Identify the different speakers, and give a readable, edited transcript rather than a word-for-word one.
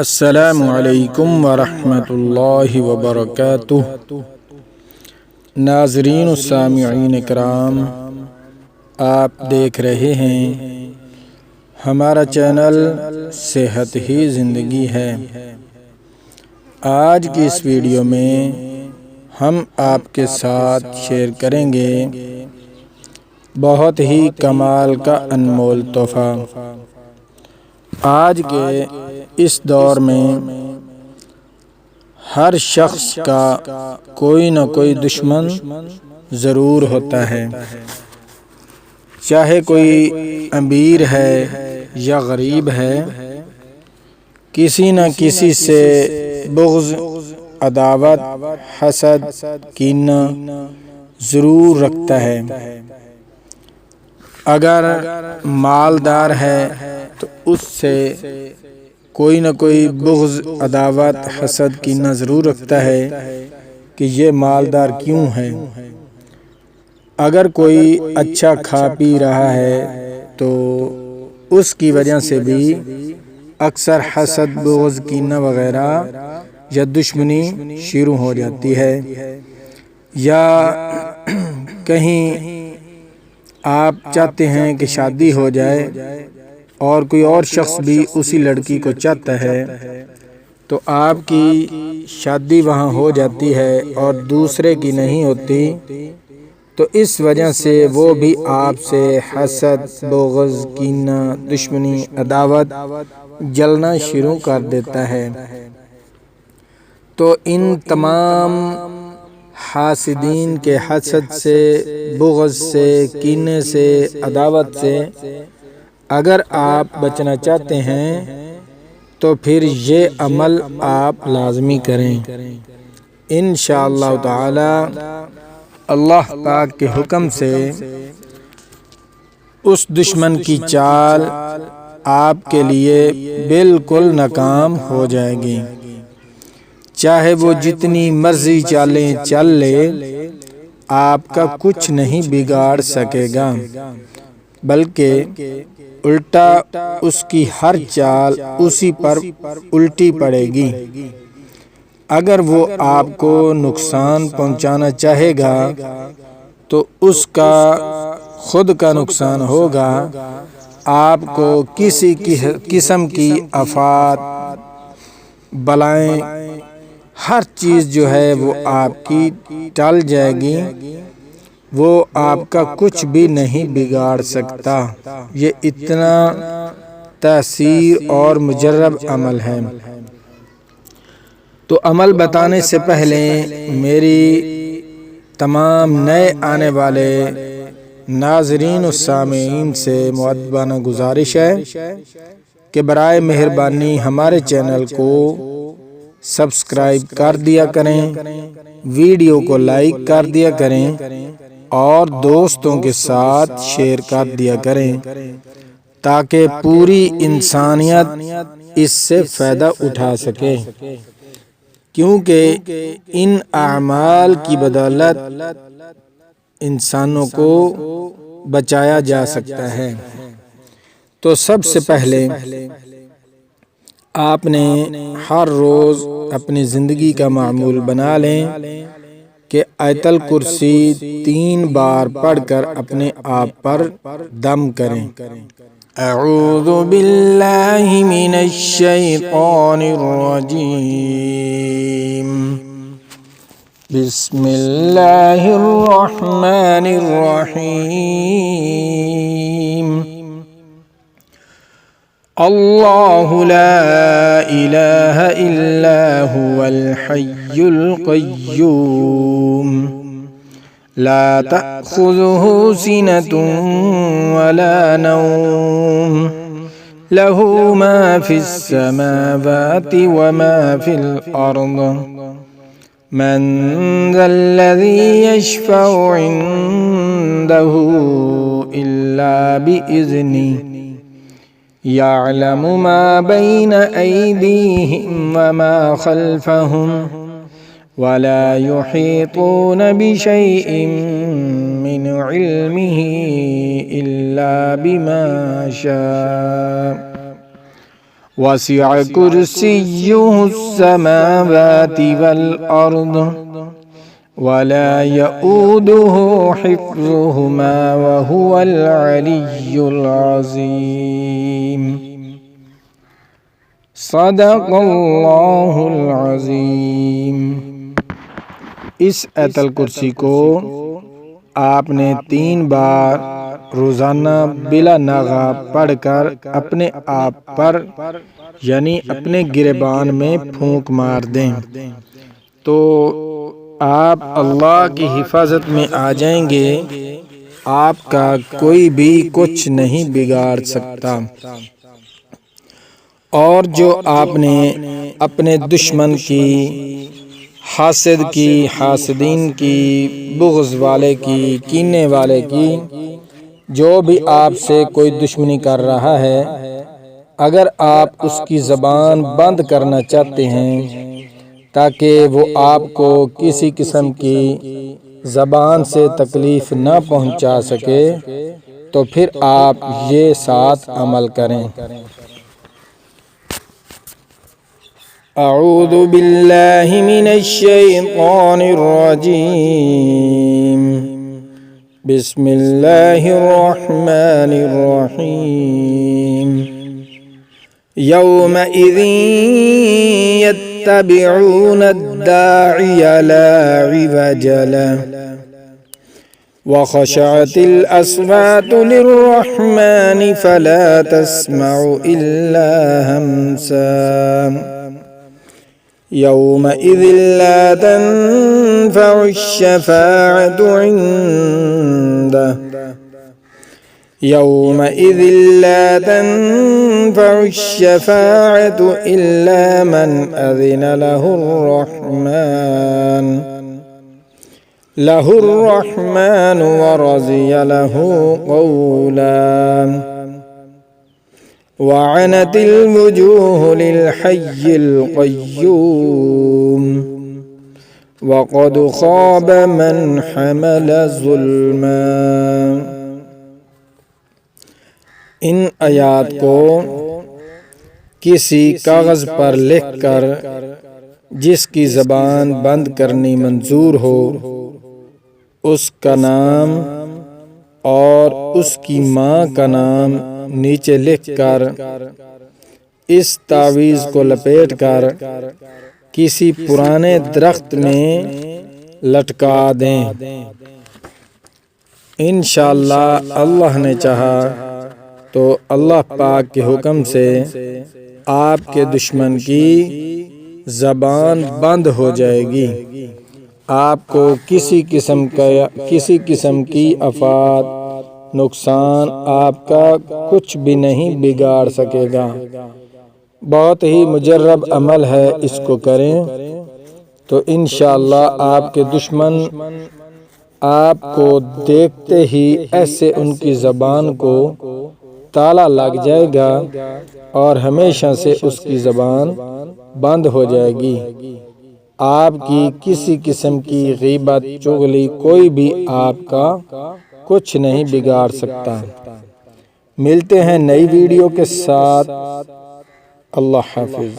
Speaker 1: السلام علیکم ورحمۃ اللہ وبرکاتہ۔ ناظرین و سامعین اکرام، آپ دیکھ رہے ہیں ہمارا چینل صحت ہی زندگی ہے۔ آج کی اس ویڈیو میں ہم آپ کے ساتھ شیئر کریں گے بہت ہی کمال کا انمول تحفہ۔ آج کے اس دور میں ہر شخص کا کوئی نہ کوئی دشمن ضرور ہوتا ہے، چاہے کوئی امیر ہے یا غریب ہے، کسی نہ کسی سے بغض، عداوت، حسد، کینہ ضرور رکھتا ہے۔ اگر مالدار ہے تو اس سے کوئی نہ کوئی بغض، عداوت، حسد، کینہ ضرور رکھتا ہے کہ یہ مالدار کیوں ہے۔ اگر کوئی اچھا کھا پی رہا ہے تو اس کی وجہ سے بھی اکثر حسد، بغض، کینہ وغیرہ یا دشمنی شروع ہو جاتی ہے۔ یا کہیں آپ چاہتے ہیں کہ شادی ہو جائے اور کوئی اور شخص بھی اسی لڑکی کو چاہتا ہے تو آپ کی شادی وہاں ہو جاتی ہے اور دوسرے کی نہیں ہوتی، تو اس وجہ سے وہ بھی آپ سے حسد، بغض، کینہ، دشمنی، عداوت، جلنا شروع کر دیتا ہے۔ تو ان تمام حاسدین کے حسد سے، بغض سے، کینے سے، عداوت سے اگر آپ بچنا چاہتے ہیں تو پھر یہ عمل آپ لازمی کریں۔ انشاءاللہ تعالی اللہ پاک کے حکم سے اس دشمن کی چال آپ کے لیے بالکل ناکام ہو جائے گی۔ چاہے وہ جتنی مرضی چالیں چل لے، آپ کا کچھ نہیں بگاڑ سکے گا، بلکہ الٹا اس کی ہر چال اسی پر الٹی پڑے گی۔ اگر وہ آپ کو نقصان پہنچانا چاہے گا تو اس کا خود کا نقصان ہوگا۔ آپ کو کسی قسم کی آفات، بلائیں، ہر چیز جو ہے وہ آپ کی ٹل جائے گی، وہ آپ کا کچھ بھی نہیں بگاڑ سکتا۔ یہ اتنا تاثیر اور مجرب عمل ہے۔ تو عمل بتانے سے پہلے میری تمام نئے آنے والے ناظرین و سامعین سے مؤدبانہ گزارش ہے کہ برائے مہربانی ہمارے چینل کو سبسکرائب کر دیا کریں، ویڈیو کو لائک کر دیا کریں اور دوستوں کے ساتھ شیئر کر دیا کریں تاکہ پوری انسانیت اس سے فائدہ اٹھا سکے، کیونکہ ان اعمال کی بدولت انسانوں کو بچایا جا سکتا ہے۔ تو سب سے پہلے آپ نے ہر روز اپنی زندگی کا معمول بنا لیں کہ آیت الکرسی 3 بار پڑھ کر اپنے آپ پر دم کریں۔ اعوذ باللہ من الشیطان الرجیم، بسم اللہ الرحمن الرحیم۔ اللہ لا الہ الا هو الحی القیوم، لا تأخذه سنة ولا نوم، له ما في السماوات وما في الأرض، من ذا الذي يشفع عنده إلا بإذنه، يعلم ما بين أيديهم وما خلفهم، ولا يحيطون بشيء من علمه إلا بما شاء، وسع كرسيه السماوات والأرض ولا يؤوده حفظهما وهو العلي العظيم صدق اللہ العظیم۔ اس آیت الکرسی کو آپ نے 3 بار روزانہ بلا ناغہ پڑھ کر اپنے آپ پر یعنی اپنے گریبان میں پھونک مار دیں تو آپ اللہ کی حفاظت میں آ جائیں گے، آپ کا کوئی بھی کچھ نہیں بگاڑ سکتا۔ اور جو آپ نے اپنے دشمن کی، حاسد کی، حاسدین کی، بغض والے کی، کینے والے کی، جو بھی آپ سے کوئی دشمنی کر رہا ہے، اگر آپ اس کی زبان بند کرنا چاہتے ہیں تاکہ وہ آپ کو کسی قسم کی زبان سے تکلیف نہ پہنچا سکے تو پھر آپ یہ 7 عمل کریں۔ اعوذ باللہ من الشیطان الرجیم، بسم اللہ الرحمن الرحیم۔ یومئذ یتبعون الداعی لا عوج لہ وخشعت الأصوات للرحمن فلا تسمع إلا همسا يومئذ لا تنفع الشفاعة عنده يومئذ لا تنفع الشفاعة إلا من أذن له الرحمن ورضي له قولا وعنت الوجوه للحي القيوم وقد خاب من حمل ظلما۔ ان آیات کو کسی کاغذ پر لکھ کر جس کی زبان بند کرنی منظور ہو، اس کا نام اور اس کی ماں کا نام نیچے لکھ کر اس تعویذ کو لپیٹ کر کسی پرانے درخت میں لٹکا دیں۔ انشاءاللہ اللہ نے چاہا تو اللہ پاک کے حکم سے آپ کے دشمن کی زبان بند ہو جائے گی، آپ کو کسی قسم کی آفات، نقصان آپ کا کچھ بھی نہیں بگاڑ سکے گا۔ بہت ہی مجرب عمل ہے، اس کو کریں تو انشاءاللہ آپ کے دشمن آپ کو دیکھتے ہی ایسے ان کی زبان کو تالا لگ جائے گا اور ہمیشہ سے اس کی زبان بند ہو جائے گی۔ آپ کی کسی قسم کی غیبت، چغلی کوئی بھی آپ کا کچھ نہیں بگاڑ سکتا۔ ملتے ہیں نئی ویڈیو کے ساتھ۔ اللہ حافظ۔